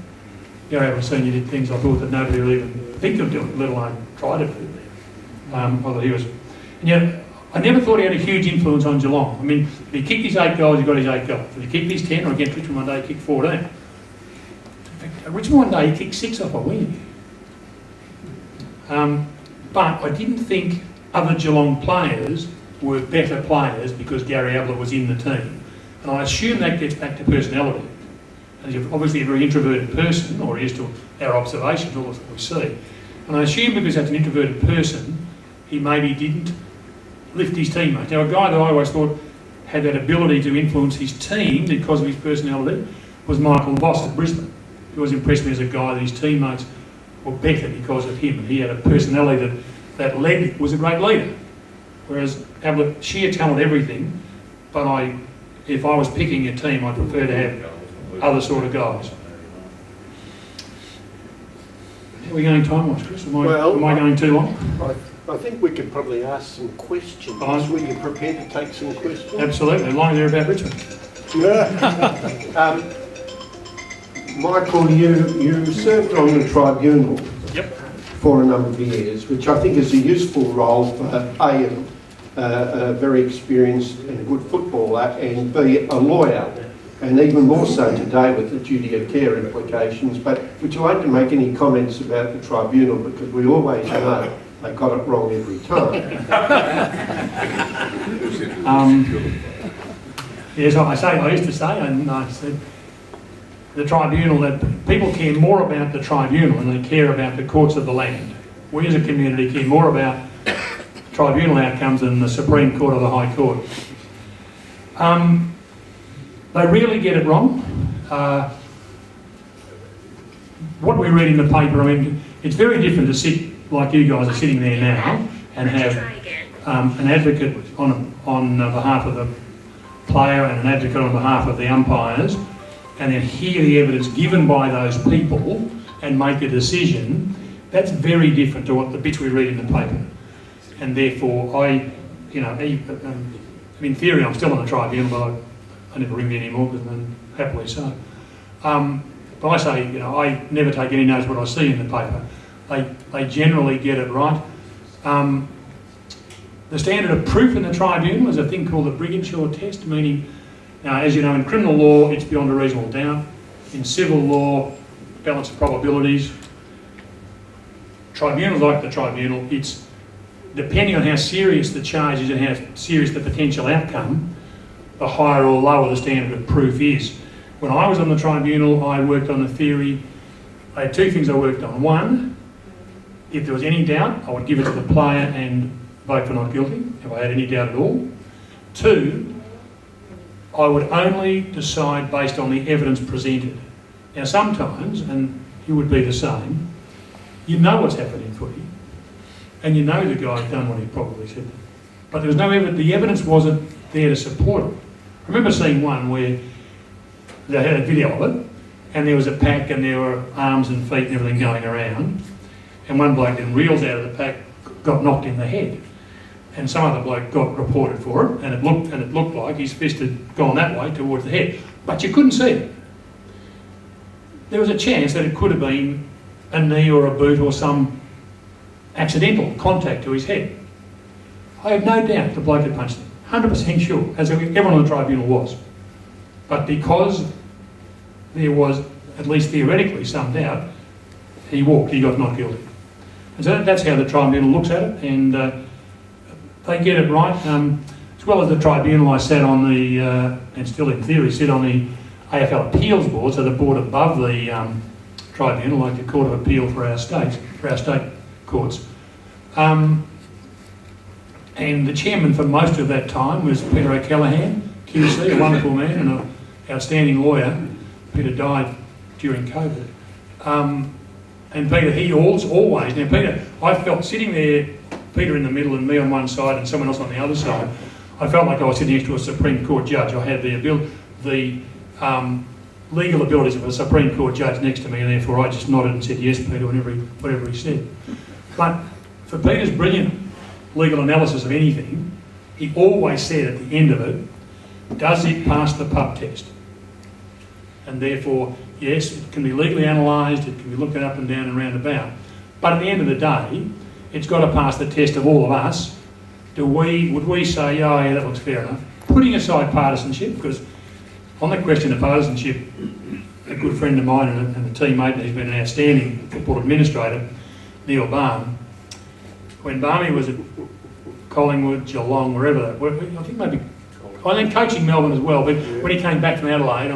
Gary Ablett Senior did things I thought that nobody would even think of doing, let alone try to do. Although he was, and yet I never thought he had a huge influence on Geelong. I mean, if he kicked his 8 goals, he got his 8 goals. If he kicked his 10, or against Richmond one day, he kicked 14. In fact, Richmond one day, he kicked 6 off a wing. But I didn't think other Geelong players were better players because Gary Ablett was in the team. And I assume that gets back to personality. And he's obviously a very introverted person, or he is to our observations, all that we see. And I assume because that's an introverted person, he maybe didn't lift his teammates. Now, a guy that I always thought had that ability to influence his team because of his personality was Michael Voss at Brisbane. He always impressed me as a guy that his teammates were better because of him, and he had a personality that was a great leader. Whereas Ablett, sheer talent, everything, but if I was picking a team, I'd prefer to have other sort of guys. Are we going time-wise, Chris? Am I going too long? I think we could probably ask some questions. Were you prepared to take some questions? Absolutely, as long as they're about Richmond. Yeah. Michael, you served on the tribunal for a number of years, which I think is a useful role for a very experienced and good footballer, and B, a lawyer, and even more so today with the duty of care implications. But would you like to make any comments about the tribunal? Because we always know, they got it wrong every time. Yes, I used to say, and I said, the tribunal, that people care more about the tribunal than they care about the courts of the land. We as a community care more about tribunal outcomes than the Supreme Court or the High Court. They really get it wrong. What we read in the paper, I mean, it's very different to sit like you guys are sitting there now and have an advocate on behalf of the player and an advocate on behalf of the umpires, and then hear the evidence given by those people and make a decision. That's very different to what the bits we read in the paper. And therefore, in theory, I'm still on the tribunal, but I never ring me anymore, because I'm happily so. But I say, I never take any notice of what I see in the paper. They generally get it right. The standard of proof in the tribunal is a thing called the Briginshaw test, meaning, as you know, in criminal law, it's beyond a reasonable doubt. In civil law, balance of probabilities. Tribunals like the tribunal, it's depending on how serious the charge is and how serious the potential outcome, the higher or lower the standard of proof is. When I was on the tribunal, I worked on the theory. I had two things I worked on. One, if there was any doubt, I would give it to the player and vote for not guilty, if I had any doubt at all. Two, I would only decide based on the evidence presented. Now sometimes, and you would be the same, you know what's happened in footy, and you know the guy's done what he probably said. But there was no evidence, the evidence wasn't there to support it. I remember seeing one where they had a video of it, and there was a pack and there were arms and feet and everything going around, and one bloke then reels out of the pack, got knocked in the head, and some other bloke got reported for it, and it looked like his fist had gone that way towards the head, but you couldn't see it. There was a chance that it could have been a knee or a boot or some accidental contact to his head. I have no doubt the bloke had punched him, 100% sure, as everyone on the tribunal was. But because there was, at least theoretically, some doubt, he got not guilty. And so that's how the tribunal looks at it, and they get it right. As well as the tribunal, I sat on the, and still in theory, sit on the AFL Appeals Board, so the board above the tribunal, like the Court of Appeal for our states, for our state courts. And the chairman for most of that time was Peter O'Callaghan, QC, a wonderful man and an outstanding lawyer. Peter died during COVID. And Peter, he always, now Peter, I felt sitting there, Peter in the middle and me on one side and someone else on the other side, I felt like I was sitting next to a Supreme Court judge. I had the legal abilities of a Supreme Court judge next to me, and therefore I just nodded and said yes, Peter, whatever he said. But for Peter's brilliant legal analysis of anything, he always said at the end of it, does it pass the pub test? And therefore, yes, it can be legally analysed, it can be looked at up and down and round about, but at the end of the day, it's got to pass the test of all of us. Would we say, oh yeah, that looks fair enough? Putting aside partisanship, because on the question of partisanship, a good friend of mine and a teammate who's been an outstanding football administrator, Neil Barn, when Barney was at Collingwood, Geelong, wherever, I think maybe, I think coaching Melbourne as well, but when he came back from Adelaide,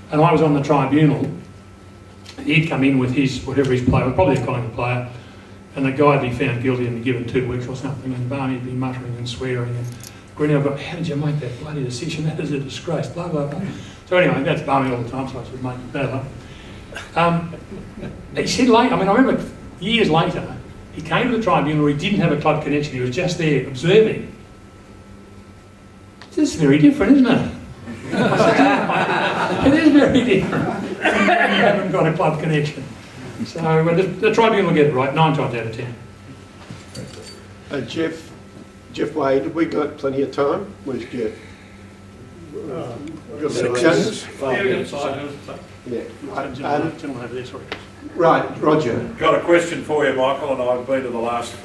and I was on the tribunal, he'd come in with his, whatever his player, probably a Collingwood player, and the guy would be found guilty and be given 2 weeks or something, and Barney'd be muttering and swearing and grinning. I've got, how did you make that bloody decision? That is a disgrace, blah, blah, blah. So anyway, that's Barney all the time, so I said, mate, bad luck. He said later, I remember years later, he came to the tribunal, he didn't have a club connection, he was just there observing. This is very different, isn't it? It is very different. You haven't got a club connection. So the tribunal will get it right 9 times out of 10. Jeff Wade, have we got plenty of time? Where's Jeff? Right, Roger. Got a question for you, Michael, and I've been to the last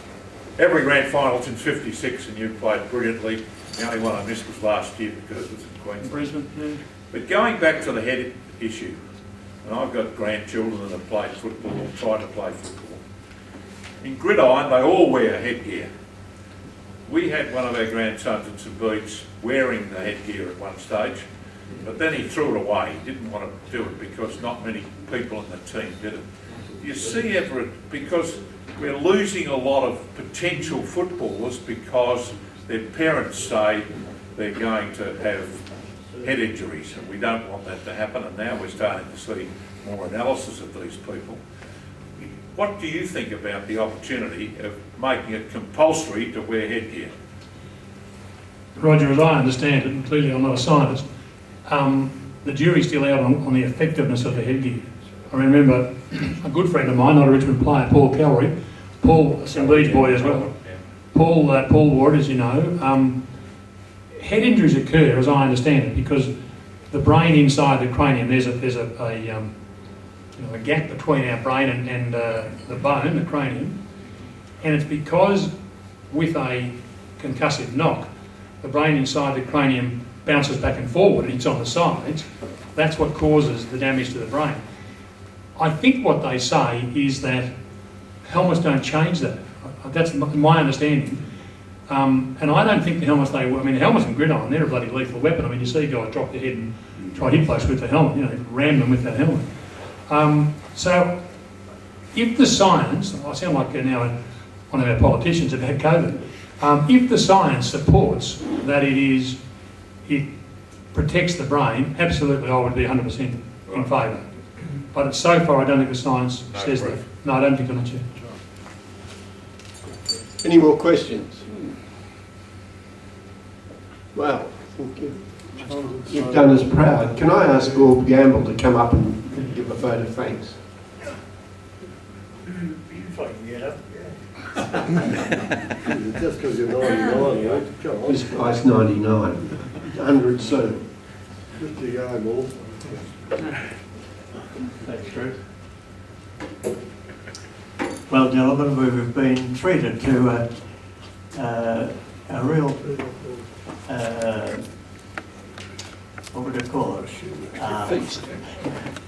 every grand final since '56, and you've played brilliantly. The only one I missed was last year because it was in Queensland. Brisbane, yeah. But going back to the head issue, and I've got grandchildren that have played football or tried to play football. In gridiron, they all wear headgear. We had one of our grandsons in St Bede's wearing the headgear at one stage, but then he threw it away. He didn't want to do it because not many people in the team did it. You see, Everett, because we're losing a lot of potential footballers because their parents say they're going to have head injuries, and we don't want that to happen, and now we're starting to see more analysis of these people. What do you think about the opportunity of making it compulsory to wear headgear? Roger, as I understand it, and clearly I'm not a scientist, the jury's still out on the effectiveness of the headgear. I remember a good friend of mine, not a Richmond player, Paul Callery, Paul, a St Bede's boy as well. Paul wore it, as you know. Head injuries occur, as I understand it, because the brain inside the cranium, there's a gap between our brain and the bone, the cranium, and it's because with a concussive knock, the brain inside the cranium bounces back and forward and it's on the sides. That's what causes the damage to the brain. I think what they say is that helmets don't change that. That's my understanding. And I don't think the helmets the helmets in gridiron, they're a bloody lethal weapon. I mean, you see guys drop their head and try hip post with the helmet, you know, ram them with that helmet. So if the science, I sound like now one of our politicians have had COVID, if the science supports that it protects the brain, absolutely I would be 100% in favour. But so far I don't think the science says that. No, I don't think I'm Chair. Any more questions? Well, thank you. You've done us proud. Can I ask Gord Gamble to come up and give a vote of thanks? If I can get up, Just because you're 99, mate. Come on. This guy's 99. 100 soon. Good to go, Paul. Thanks, Drew. Well, gentlemen, we've been treated to a real, what would you call it?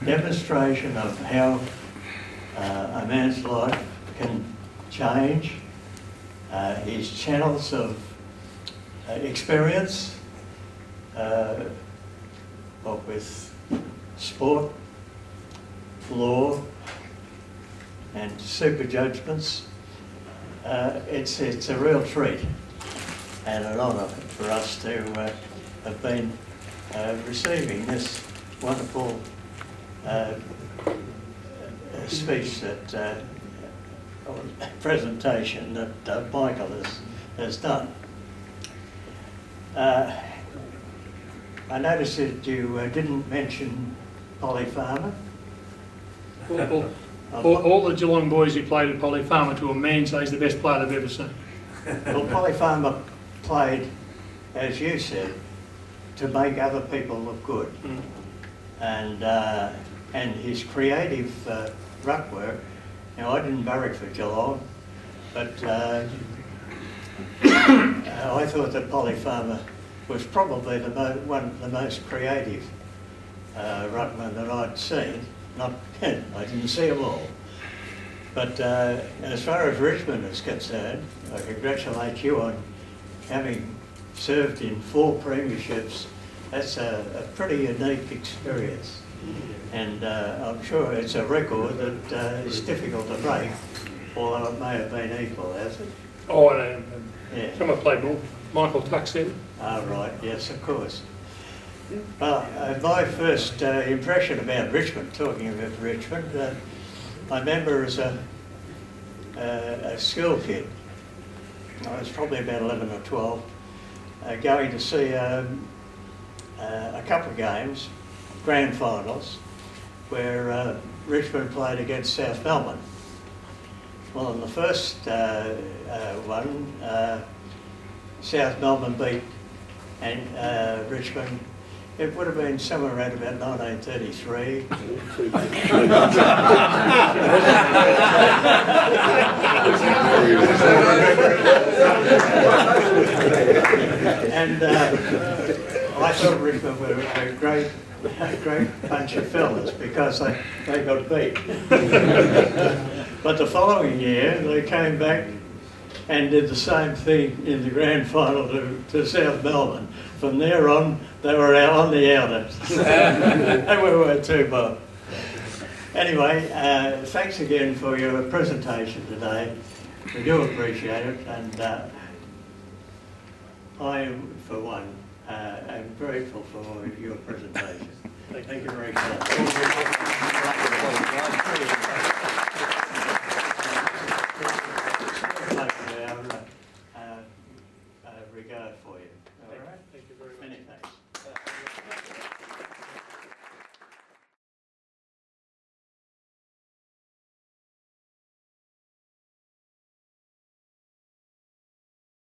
Demonstration of how a man's life can change, his channels of experience, what with sport, law, and super judgments. It's a real treat and an honour for us to have been receiving this wonderful speech or presentation that Michael has done. I noticed that you didn't mention Polly Farmer. All the Geelong boys who played at Polly Farmer to a man say he's the best player they've ever seen. Well, Polly Farmer played, as you said, to make other people look good. And his creative ruck work. Now, I didn't barrack for Geelong, but I thought that Polly Farmer was probably one of the most creative ruckmen that I'd seen. I didn't see them all. But as far as Richmond is concerned, I congratulate you on having served in 4 premierships. That's a pretty unique experience. And I'm sure it's a record that is difficult to break, although it may have been equal, has it? Oh, I know. Yeah. Someone played more. Michael Tuck said. Right, yes, of course. Well, my first impression about Richmond, talking about Richmond, I remember as a school kid, I was probably about 11 or 12, going to see a couple of games, grand finals, where Richmond played against South Melbourne. Well, in the first one, South Melbourne beat and Richmond. It would have been somewhere around about 1933. And I thought Richmond were a great bunch of fellas because they got beat. But the following year, they came back and did the same thing in the grand final to South Melbourne. From there on, they were out on the outer. And we were too, Bob. Anyway, thanks again for your presentation today. We do appreciate it, and I, for one, am grateful for your presentation. Thank you very much.